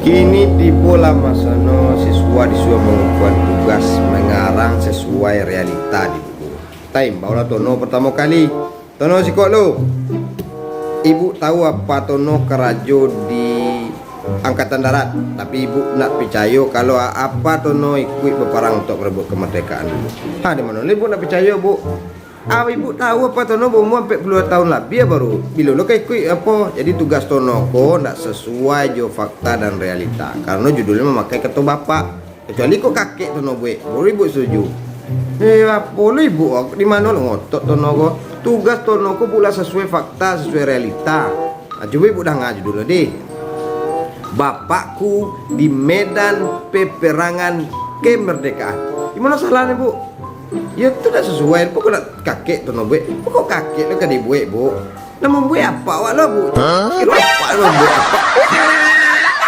Kini di bola masono siswa disuruh mengumpulkan tugas mengarang sesuai realita di buku. Time bawa Tono pertama kali. Tono sikok lo. Ibu tahu apa Tono kerajo di angkatan darat, tapi ibu nak percaya kalau apa Tono ikut berperang untuk merebut kemerdekaan dulu. Di mana ibu nak percaya bu? Ibu tahu apa Tono umur 40 tahun lebih baru bila lo ikut apa, jadi tugas Tono kok nak sesuai jo fakta dan realita karena judulnya memakai ketua bapak, kecuali kok kakek Tono buat baru ibu setuju. Apa lo ibu di mana lo ngotot Tono kok tugas Tono kok pula sesuai fakta sesuai realita. Coba ibu dah ngaju dulu deh. Bapakku di medan peperangan kemerdekaan. Gimana salahnya bu? Ya itu tidak sesuai. Pokok nak kakek tu nak buat. Pokok kakek tu kan dibuat bu. Nak membuat apa awak lah bu? Kira apa lah buat apa?